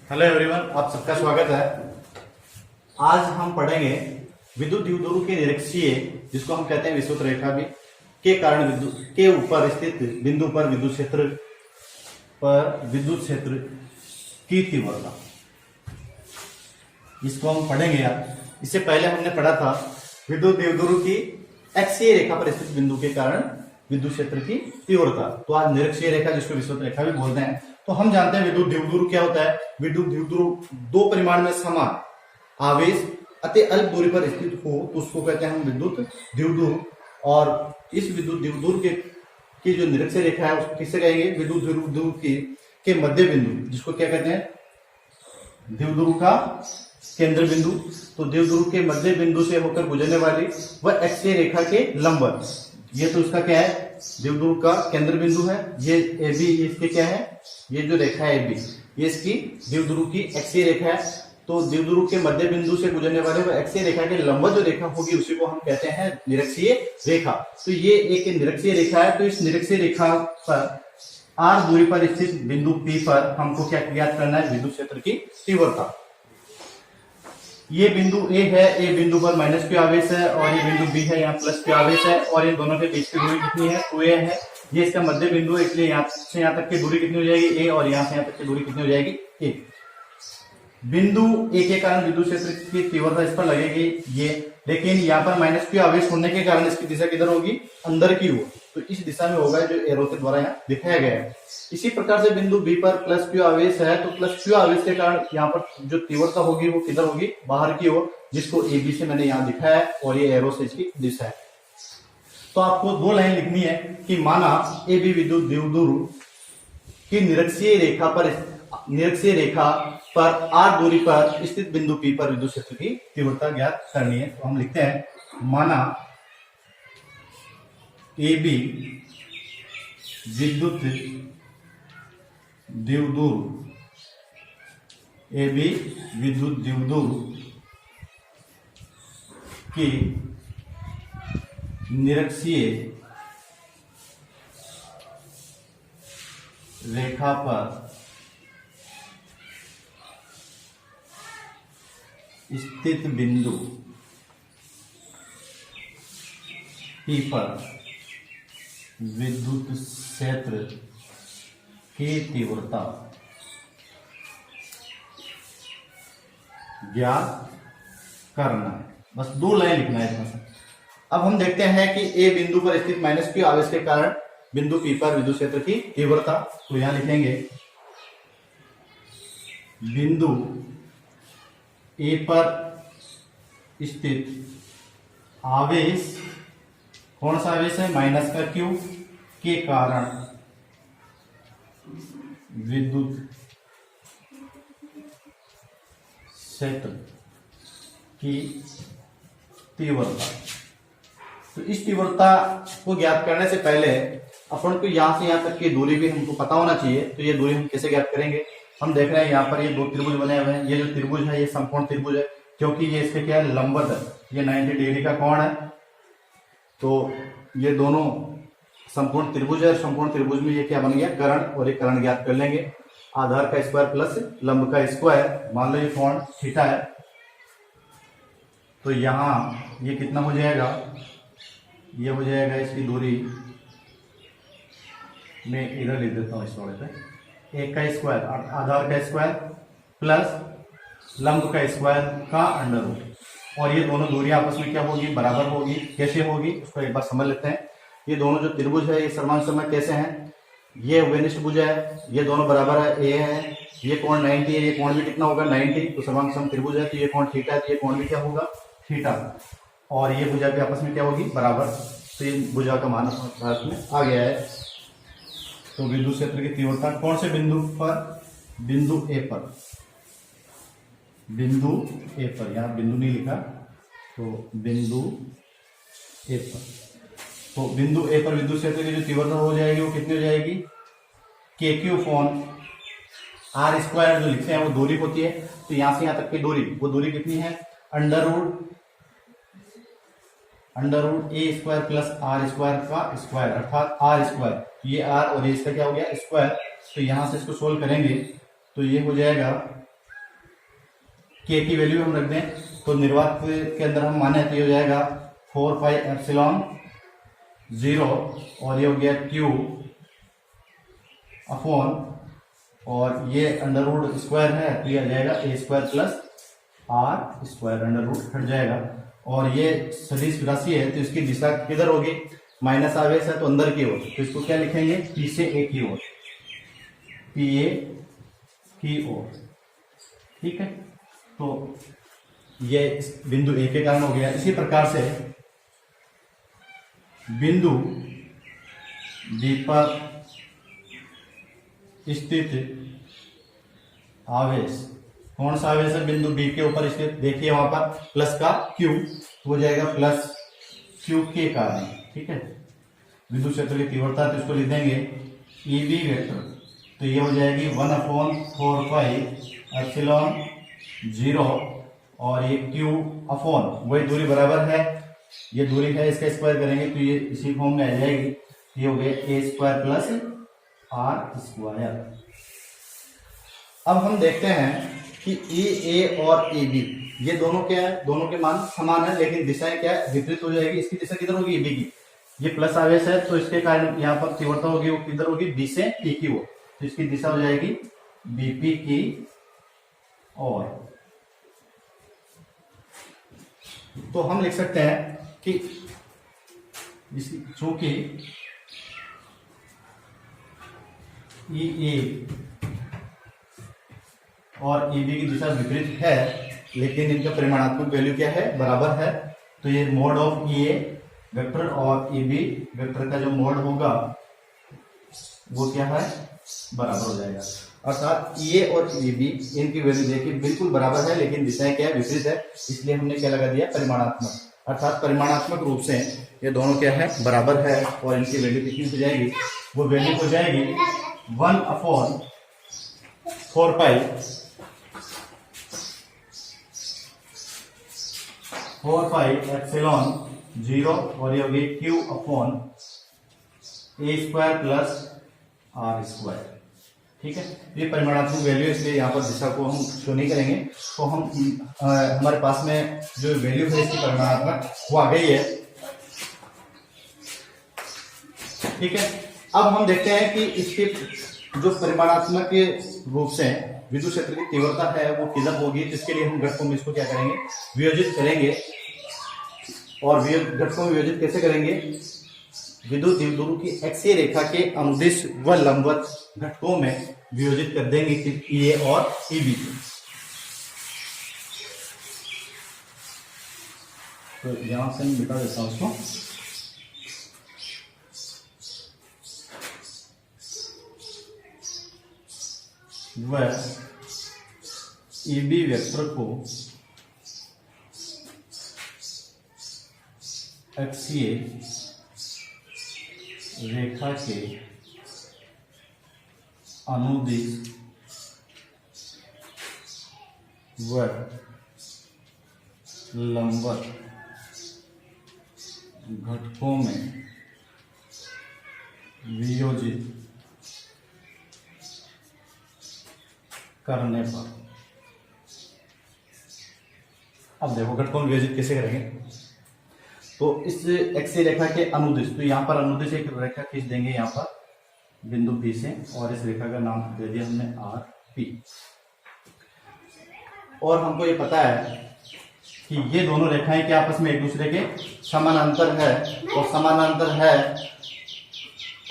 Hello everyone, आप सबका स्वागत है। आज हम पढ़ेंगे विद्युत द्विध्रुव के निरक्षीय, जिसको हम कहते हैं विषुवत रेखा भी, के कारण विद्युत के ऊपर स्थित बिंदु पर विद्युत क्षेत्र की तीव्रता, इसको हम पढ़ेंगे। यार, इससे पहले हमने पढ़ा था विद्युत द्विध्रुव की अक्षीय रेखा पर स्थित बिंदु के कारण विद्युत क्षेत्र की तीव्रता। तो आज निरक्षीय रेखा, जिसको विषुवत रेखा भी बोलते हैं। तो हम जानते हैं विद्युत द्विध्रुव क्या होता है। विद्युत द्विध्रुव दो परिमाण में समान आवेश अति अल्प दूरी पर स्थित हो तो उसको कहते हैं हम विद्युत द्विध्रुव। और इस विद्युत द्विध्रुव की जो निरक्षीय रेखा है उसको किससे कहेंगे? विद्युत द्विध्रुव के मध्य बिंदु, जिसको क्या कहते हैं? द्विध्रुव का केंद्र बिंदु। तो द्विध्रुव के मध्य बिंदु से होकर गुजरने वाली वह अक्षीय रेखा के लंबवत, ये तो उसका क्या है? द्विध्रुव का केंद्र बिंदु है। ये ए बी इसके क्या है? ये जो रेखा है ए बी, ये इसकी द्विध्रुव की अक्षीय रेखा है। तो द्विध्रुव के मध्य बिंदु से गुजरने वाले वह अक्षीय रेखा के लंबवत जो रेखा होगी उसी को हम कहते हैं निरक्षीय रेखा। तो ये एक निरक्षीय रेखा है। तो इस निरक्षीय रेखा पर r दूरी पर स्थित बिंदु P पर हमको क्या ज्ञात करना है? विद्युत क्षेत्र की तीव्रता। ये बिंदु A है, ए बिंदु पर माइनस Q आवेश है, और ये बिंदु B है, यहाँ प्लस Q आवेश है, और इन दोनों के बीच की दूरी कितनी है? 2a है। ये इसका मध्य बिंदु है, इसलिए यहाँ से यहाँ तक की दूरी कितनी हो जाएगी? a, और यहाँ से यहाँ तक की दूरी कितनी हो जाएगी? a। बिंदु A के कारण विद्युत क्षेत्र की तीव्रता इस पर लगेगी ये, लेकिन यहाँ पर माइनस Q आवेश होने के कारण इसकी दिशा किधर होगी? अंदर की ओर। तो इस दिशा में होगा जो एरो के द्वारा यहाँ दिखाया गया है। इसी प्रकार से बिंदु B पर प्लस Q आवेश है, तो प्लस Q आवेश के कारण यहाँ पर जो तीव्रता होगी वो किधर होगी? बाहर की ओर, जिसको ए बी से मैंने यहाँ दिखाया है, और ये एरो से इसकी दिशा है। तो आपको दो लाइन लिखनी है कि माना ए बी विद्युत द्विध्रुव की निरक्षीय रेखा पर r दूरी पर स्थित बिंदु P पर विद्युत क्षेत्र की तीव्रता ज्ञात करनी है। तो हम लिखते हैं माना ए बी विद्युत द्विध्रुव की निरक्षीय रेखा पर स्थित बिंदु P पर विद्युत क्षेत्र की तीव्रता ज्ञात करना है। बस दो लाइन लिखना है इसमें से। अब हम देखते हैं कि ए बिंदु पर स्थित माइनस Q आवेश के कारण बिंदु P पर विद्युत क्षेत्र की तीव्रता। तो यहां लिखेंगे बिंदु ए पर स्थित आवेश, कौन सा आवेश है? माइनस का Q के कारण विद्युत क्षेत्र की तीव्रता। तो इस तीव्रता को ज्ञात करने से पहले अपन को यहां से यहां तक की दूरी भी हमको पता होना चाहिए। तो ये दूरी हम कैसे ज्ञात करेंगे? हम देख रहे हैं यहाँ पर ये दो त्रिभुज बने हुए हैं। ये जो त्रिभुज है ये समकोण त्रिभुज है, क्योंकि ये इसके क्या है? लंबवत है। ये 90 डिग्री का कोण है। तो ये दोनों समकोण त्रिभुज है। समकोण त्रिभुज में ये क्या बन गया? कर्ण। और ये कर्ण ज्ञात कर लेंगे, आधार का स्क्वायर प्लस लंब का स्क्वायर। मान लो ये कोण थीटा है, तो यहाँ ये कितना हो जाएगा? ये हो जाएगा इसकी दूरी, मैं इधर लिख देता हूँ इस वाले पे, एक का स्क्वायर, आधार का स्क्वायर प्लस लंब का स्क्वायर का अंडर रूट। और ये दोनों दूरी आपस में क्या होगी? बराबर होगी। कैसे होगी उसको एक बार समझ लेते हैं। ये दोनों जो त्रिभुज है ये सर्वांग कैसे हैं? ये वेनिष्ठ भुज है, ये दोनों बराबर है, ए है, ये कोण 90 है, ये कोण भी कितना होगा? 90। तो सर्वांग त्रिभुज है, तो ये कोण थीटा है, तो ये कोण भी क्या होगा? थीटा। और ये भुजा भी आपस में क्या होगी? बराबर। तो ये भुजा का मान भारत में आ गया है। तो विद्युत क्षेत्र की तीव्रता कौन से बिंदु पर? बिंदु ए पर। बिंदु ए पर, यहां बिंदु नहीं लिखा, तो बिंदु ए पर। तो बिंदु ए पर विद्युत क्षेत्र की जो तीव्रता हो जाएगी वो कितनी हो जाएगी? KQ अपॉन R स्क्वायर जो लिखते हैं वो दूरी होती है। तो यहां से यहां तक की दूरी, वो दूरी कितनी है? Under root a square plus are square का स्क्वायर, अर्थात आर स्क्वायर। ये आर और ये इसका क्या हो गया? स्क्वायर। तो यहां से इसको सोल्व करेंगे तो ये हो जाएगा के की वैल्यू हम रख दें तो निर्वात के अंदर हम माने तो ये हो जाएगा 4 पाई एप्सिलॉन 0 और ये हो गया क्यू अपॉन और ये अंडर रूट स्क्वायर है तो ये आ जाएगा A square plus are square, under root हट जाएगा। और ये सदिश राशि है तो इसकी दिशा किधर होगी, माइनस आवेश है तो अंदर की ओर, तो इसको क्या लिखेंगे, पी से ए की ओर, पी ए की ओर। ठीक है, तो ये इस बिंदु ए के कारण हो गया। इसी प्रकार से बिंदु बी पर स्थित आवेश, कौन सा आवेश है, बिंदु बी के ऊपर स्थित, देखिए वहां पर प्लस का क्यू हो जाएगा प्लस क्यू के कारण। ठीक है, विद्युत क्षेत्र की तीव्रता तो इसको लिख देंगे ईबी वेक्टर, तो ये हो जाएगी 1/4 पाई एप्सिलॉन 0 और ये क्यू अपॉन वही दूरी बराबर है, ये दूरी है इसका स्क्वायर करेंगे तो ये इसी फॉर्म में आ जाएगी, ये हो गया ए स्क्वायर प्लस आर स्क्वायर। अब हम देखते हैं कि ई ए और ई बी ये दोनों क्या है, दोनों के मान समान है लेकिन दिशाएं क्या है, विपरीत हो जाएगी। इसकी दिशा किधर होगी, ई बी की, ये प्लस आवेश है तो इसके कारण यहाँ पर तीव्रता होगी वो किधर होगी, बी से पी की ओर, तो इसकी दिशा हो जाएगी बीपी की ओर। तो हम लिख सकते हैं कि चूंकि ई ए और ई बी की दिशा विपरीत है लेकिन इनका परिमाणात्मक वैल्यू क्या है, बराबर है, तो ये mode of E A vector और ई बी वेक्टर का जो मोड होगा वो क्या है, बराबर हो जाएगा। अर्थात ई ए और ई बी इनकी वैल्यू देखिए बिल्कुल बराबर है लेकिन दिशाएं क्या है, विपरीत है, इसलिए हमने क्या लगा दिया, परिमाणात्मक। अर्थात परिमाणात्मक रूप से ये दोनों क्या है, बराबर है और इनकी वैल्यू कितनी हो जाएगी, वो वैल्यू हो जाएगी 1/4 पाई 4 पाई एप्सिलॉन 0 और ये हो गई Q upon A square plus are square. ठीक है, ये परिमाणात्मक वैल्यू, इसलिए यहाँ पर दिशा को हम शो नहीं करेंगे, तो हम हमारे पास में जो वैल्यू है इसकी परिमाणात्मक वो आ गई है। ठीक है, अब हम देखते हैं कि इसके जो परिमाणात्मक रूप से विद्युत क्षेत्र की तीव्रता है वो किधर होगी, जिसके लिए हम घटकों में इसको क्या करेंगे, वियोजित करेंगे। और घटकों में वियोजित कैसे करेंगे, विद्युत द्विध्रुव की अक्षीय रेखा के अनुदिश व लंबवत घटकों में वियोजित कर देंगे ई ए और ई बी को। तो यहां से मैं मिटा देता हूं उसको। वह ई बी वेक्टर को अक्षीय रेखा के अनुदिश व लंबवत घटकों में वियोजित करने पर, अब देखो घटकों में वियोजित कैसे करेंगे, तो इस अक्षीय रेखा के अनुदिश, तो यहाँ पर अनुदिश एक रेखा खींच देंगे यहाँ पर बिंदु P से, और इस रेखा का नाम दे दिया हमने आर पी। और हमको ये पता है कि ये दोनों रेखाएं क्या आपस में एक दूसरे के समानांतर है, और समानांतर है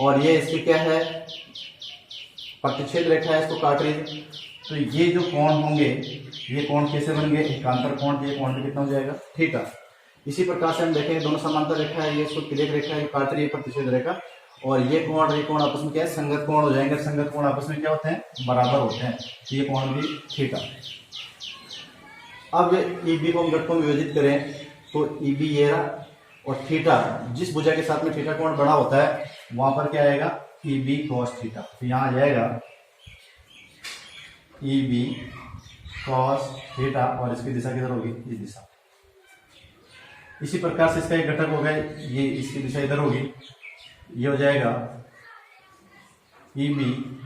और ये इसकी क्या है, प्रतिच्छेद रेखा है, इसको काट रही है। तो ये जो कोण होंगे, ये कोण कैसे बन गए, एकांतर कोण, ये कोण कितना हो जाएगा, थीटा। इसी प्रकार से हम देखेंगे दोनों समांतर रेखा है, ये इसको तिर्यक रेखा है, काट रही है प्रतिच्छेद रेखा, और ये कोण आपस में क्या है, संगत कोण हो जाएंगे। संगत कोण आपस में क्या होते हैं, बराबर होते हैं, तो ये कोण भी थीटा। अब ई बी को हम घटकों में विभाजित करें तो ई बी ये रहा, और थीटा जिस भुजा के साथ में थीटा कोण बड़ा होता है वहां पर क्या आएगा, ई बी कॉस थीटा। तो यहाँ आ जाएगा ई बी कॉस थीटा, और इसकी दिशा किधर होगी, ये दिशा। इसी प्रकार से इसका एक घटक होगा, ये इसकी दिशा इधर होगी, ये हो जाएगा ई बी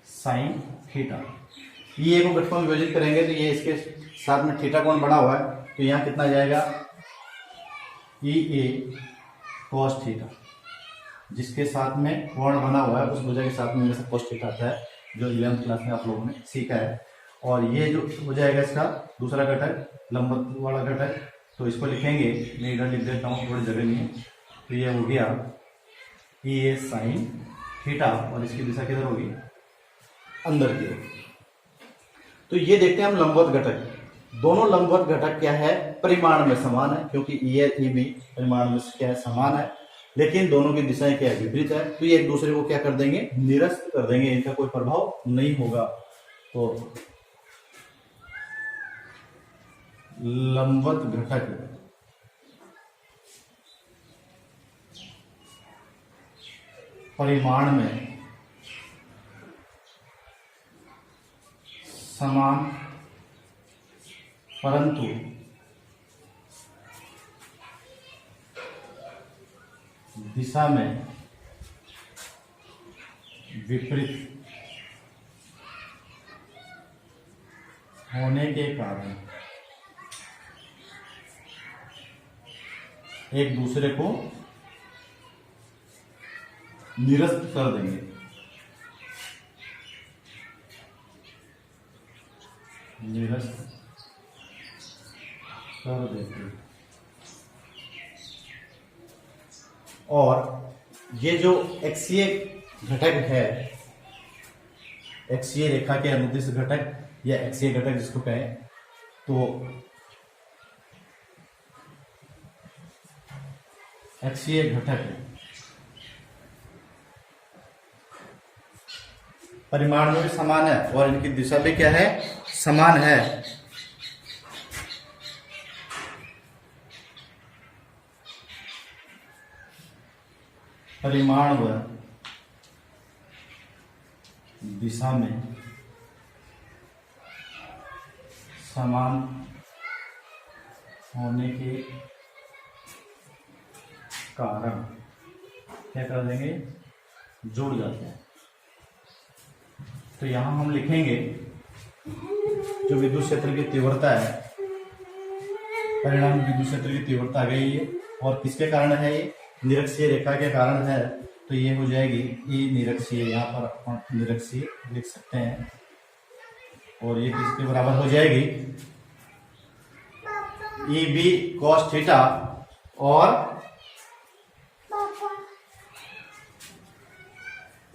साइन थीटा। ई ए को घटकों में विभाजित करेंगे तो ये इसके साथ में थीटा कोण बना हुआ है, तो यहाँ कितना जाएगा ई ए कॉस थीटा, जिसके साथ में कोण बना हुआ है उस भुजा के साथ में जैसे कॉस थीटा आता है, जो 11th क्लास में आप लोगों ने सीखा है। और ये जो हो जाएगा इसका दूसरा घटक लंबवत वाला घटक, तो इसको लिखेंगे, मैं इधर लिख देता हूँ, थोड़ी जगह नहीं है, तो ये हो गया ई ए साइन थीटा, और इसकी दिशा किधर होगी, अंदर की ओर। तो ये देखते हैं हम लंबवत घटक, दोनों लंबवत घटक क्या है, परिमाण में समान है, क्योंकि ई ए ई बी परिमाण में क्या है, समान है, लेकिन दोनों की दिशाएं क्या है, विपरीत है। तो ये एक दूसरे को क्या कर देंगे, निरस्त कर देंगे, इनका कोई प्रभाव नहीं होगा। तो लंबवत घटक परिमाण में समान परंतु दिशा में विपरीत होने के कारण एक दूसरे को निरस्त कर देंगे। निरस्त कर देंगे। और ये जो एक्सीय घटक है, एक्सीय रेखा के अनुदिश घटक या एक्सीय घटक जिसको कहें, तो एक्सीय घटक परिमाण में भी समान है और इनकी दिशा भी क्या है, समान है। परिमाण व दिशा में समान होने के कारण क्या कर देंगे, जुड़ जाते हैं। तो यहां हम लिखेंगे जो विद्युत क्षेत्र की तीव्रता है, परिणाम विद्युत क्षेत्र की तीव्रता आ गई है, और किसके कारण है, ये निरक्षीय रेखा के कारण है। तो ये हो जाएगी ई निरक्षीय, यहाँ पर अपन निरक्षीय लिख सकते हैं, और ये किसके बराबर हो जाएगी, ई बी कॉस थीटा, और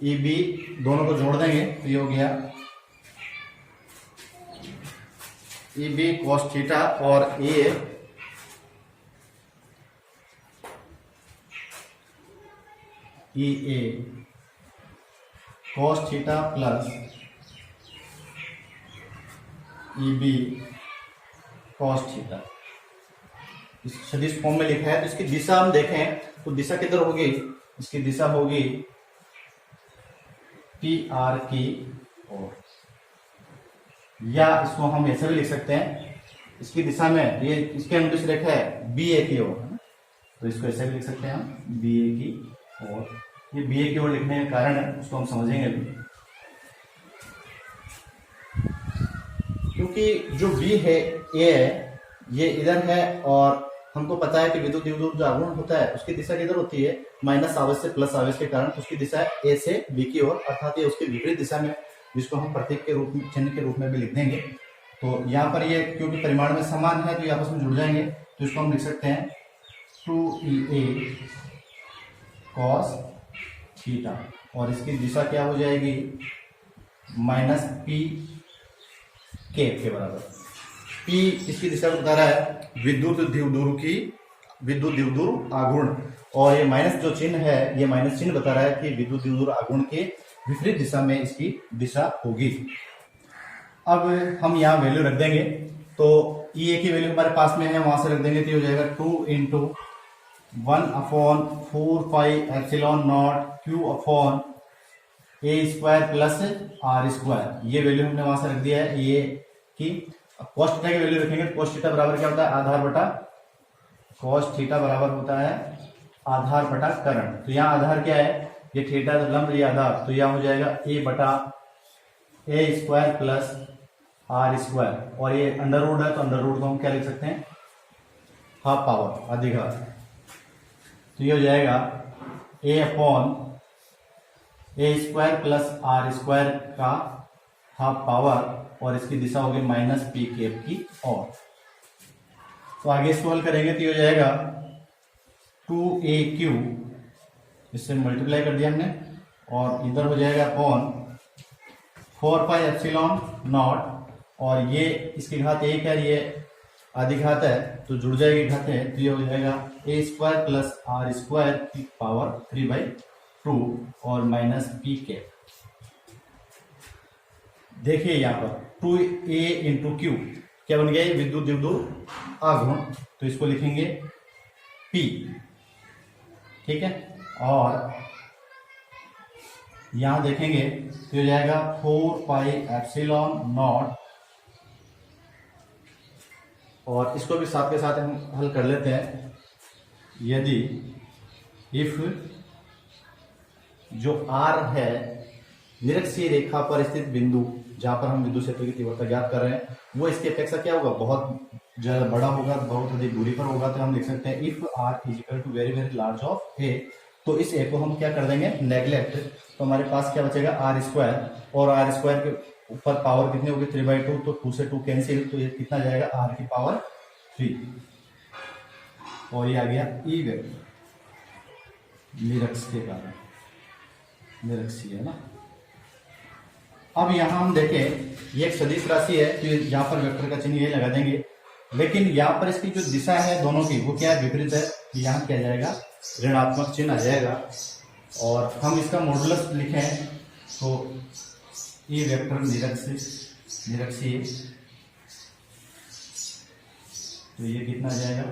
ई बी दोनों को जोड़ देंगे तो ये हो गया ई बी कॉस थीटा, और A E A cos theta plus E B cos theta. इस सदिश फॉर्म में लिखा है। तो इसकी दिशा हम देखें तो दिशा किधर होगी, इसकी दिशा होगी पी आर की ओर, या इसको हम ऐसे भी लिख सकते हैं, इसकी दिशा में ये इसके अनुदिश रेखा है बी ए की ओर, तो इसको ऐसे भी लिख सकते हैं हम बी ए की ओर। ये बी ए की ओर लिखने का कारण है उसको हम समझेंगे अभी, क्योंकि जो बी है ए है ये इधर है, और हमको पता है कि विद्युत द्विध्रुव जो आघूर्ण होता है उसकी दिशा किधर होती है, माइनस आवेश से प्लस आवेश के कारण उसकी दिशा है ए से बी की ओर, अर्थात ये उसकी विपरीत दिशा में, जिसको हम प्रतीक के रूप में, चिन्ह के रूप में भी लिख देंगे। तो यहाँ पर ये क्योंकि परिमाण में समान है तो ये आपस में जुड़ जाएंगे, तो इसको हम लिख सकते हैं 2EA cos थीटा, और इसकी दिशा क्या हो जाएगी, माइनस पी के बराबर। P इसकी दिशा को बता रहा है विद्युत द्विध्रुव आघूर्ण, और ये माइनस जो चिन्ह है, ये माइनस चिन्ह बता रहा है कि विद्युत द्विध्रुव आघूर्ण के विपरीत दिशा में इसकी दिशा होगी। अब हम यहाँ वैल्यू रख देंगे, तो ई ए की वैल्यू हमारे पास में है, वहां से रख देंगे तो ये हो जाएगा 2 × 1/4πε0 Q/a² + r²। ये वैल्यू हमने वहां से रख दिया है ये की। कॉस थीटा की वैल्यू रखेंगे तो कॉस थीटा बराबर क्या होता है, आधार बटा, कॉस थीटा बराबर होता है आधार बटा करण। तो यहाँ आधार क्या है, ये थीटा लंब, ये आधार, तो यह हो जाएगा a/a² + आर स्क्वायर, और ये अंडर रूट है तो अंडर रूट को हम क्या लिख सकते हैं, हाफ पावर, आधी घात। तो ये हो जाएगा A upon A square plus are square का हाफ पावर, और इसकी दिशा होगी माइनस पी कैप की ओर। तो आगे इसको हल करेंगे तो ये हो जाएगा 2AQ, इससे मल्टीप्लाई कर दिया हमने, और इधर हो जाएगा अपॉन 4 पाई एप्सिलॉन नॉट, और ये इसकी घात 1 है, ये आधी घात है तो जुड़ जाएगी घातें, तो ये हो जाएगा A square plus are square की पावर 3/2 और माइनस पी कैप। देखिए यहाँ पर 2A इंटू क्यू क्या बन गया, ये विद्युत द्विध्रुव आघूर्ण, तो इसको लिखेंगे P, ठीक है। और यहां देखेंगे तो हो जाएगा 4 पाई एप्सिलॉन नॉट, और इसको भी साथ के साथ हम हल कर लेते हैं। यदि इफ जो R है निरक्षीय रेखा पर स्थित बिंदु, जहां पर हम विद्युत क्षेत्र की तीव्रता ज्ञात कर रहे हैं, वो इसकी अपेक्षा क्या होगा, बहुत ज्यादा बड़ा होगा, बहुत अधिक दूरी पर होगा, तो हम लिख सकते हैं if R is equal to very very large of A। तो इस A को हम क्या कर देंगे, नेग्लेक्ट, तो हमारे पास क्या बचेगा आर स्क्वायर, और आर स्क्वायर के ऊपर पावर कितनी होगी 3/2, तो 2 से 2 कैंसिल, तो ये कितना जाएगा R की पावर 3, और ये आ गया ई वेक्टर निरक्ष के कारण, निरक्षीय है ना। अब यहां हम देखें ये एक सदिश राशि है, तो यहाँ पर वेक्टर का चिन्ह ये लगा देंगे, लेकिन यहाँ पर इसकी जो दिशा है दोनों की वो क्या है, विपरीत है, यहाँ क्या जाएगा, ऋणात्मक चिन्ह आ जाएगा। और हम इसका मॉडुलस लिखें तो ई वेक्टर निरक्षीय, तो ये कितना आ जाएगा,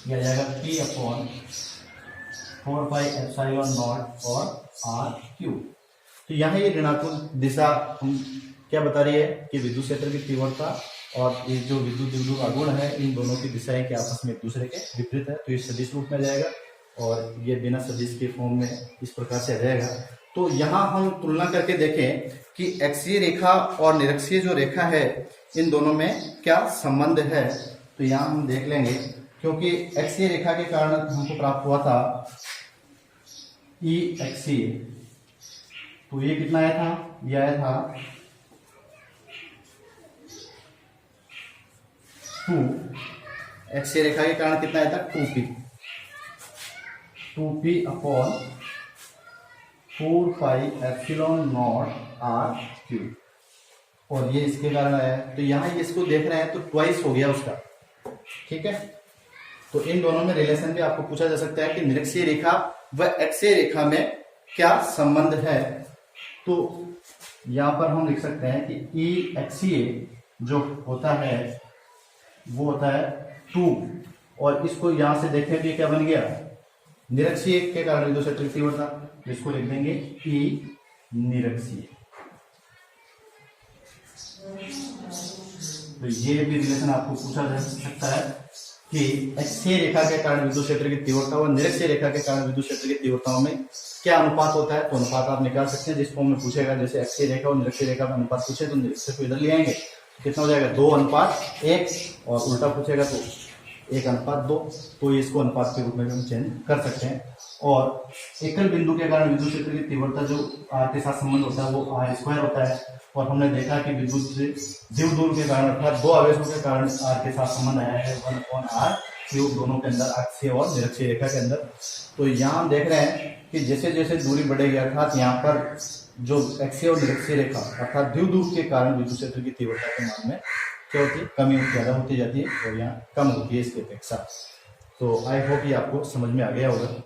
यह आ जाएगा P upon 4 pi epsilon not और आर क्यूब। तो यहाँ ये ऋणात्मक दिशा हम क्या बता रही है कि विद्युत क्षेत्र की तीव्रता और ये जो विद्युत द्विध्रुव आघूर्ण है, इन दोनों की दिशाएं के आपस में एक दूसरे के विपरीत है, तो ये सदिश रूप में जाएगा, और ये बिना सदिश के फॉर्म में इस प्रकार से आ जाएगा। तो यहाँ हम तुलना करके देखें कि एक्सीय रेखा और निरक्षीय जो रेखा है, इन दोनों में क्या संबंध है। तो यहाँ हम देख लेंगे, क्योंकि एक्सीय रेखा के कारण हमको प्राप्त हुआ था ई एक्सीय, तो ये कितना आया था, ये आया था 2, एक्सीय रेखा के कारण कितना आया था 2P upon 4 pi epsilon naught R cube, और ये इसके कारण आया है। तो यहाँ इसको देख रहे हैं तो ट्वाइस हो गया उसका, ठीक है। तो इन दोनों में रिलेशन भी आपको पूछा जा सकता है कि निरक्षीय रेखा व एक्सीय रेखा में क्या संबंध है। तो यहाँ पर हम लिख सकते हैं कि ई एक्सीय जो होता है वो होता है 2, और इसको यहां से देखें तो ये क्या बन गया, निरक्षीय के कारण विद्युत क्षेत्र की तीव्रता, इसको लिख देंगे ई निरक्षीय। तो ये भी रिलेशन आपको पूछा जा सकता है कि एक्सीय रेखा के कारण विद्युत क्षेत्र की तीव्रता और निरक्षीय रेखा के कारण विद्युत क्षेत्र की तीव्रताओं में क्या अनुपात होता है। तो अनुपात आप निकाल सकते हैं जिस फॉर्म में पूछेगा, जैसे एक्सीय रेखा और निरक्षीय रेखा का अनुपात पूछे तो निरक्षीय को इधर ले आएंगे, कितना हो जाएगा 2:1, और उल्टा पूछेगा तो 1:2, तो इसको अनुपात के रूप में हम चेंज कर सकते हैं। और एकल बिंदु के कारण विद्युत क्षेत्र की तीव्रता जो आर के साथ संबंध होता है वो आर स्क्वायर होता है, और हमने देखा कि विद्युत द्विध्रुव के कारण अर्थात दो आवेशों के कारण आर के साथ संबंध आया है 1/r क्यूब, दोनों के अंदर अक्षीय और निरक्षीय रेखा के अंदर। तो यहाँ हम देख रहे हैं कि जैसे जैसे दूरी बढ़ेगी, अर्थात यहाँ पर जो एक्सीय और निरक्षीय रेखा अर्थात द्विध्रुव के कारण विद्युत क्षेत्र की तीव्रता के मान में क्या होती है, कमी ज्यादा होती जाती है, और यहाँ कम होती है इसकी अपेक्षा। तो आई होप ये आपको समझ में आ गया होगा।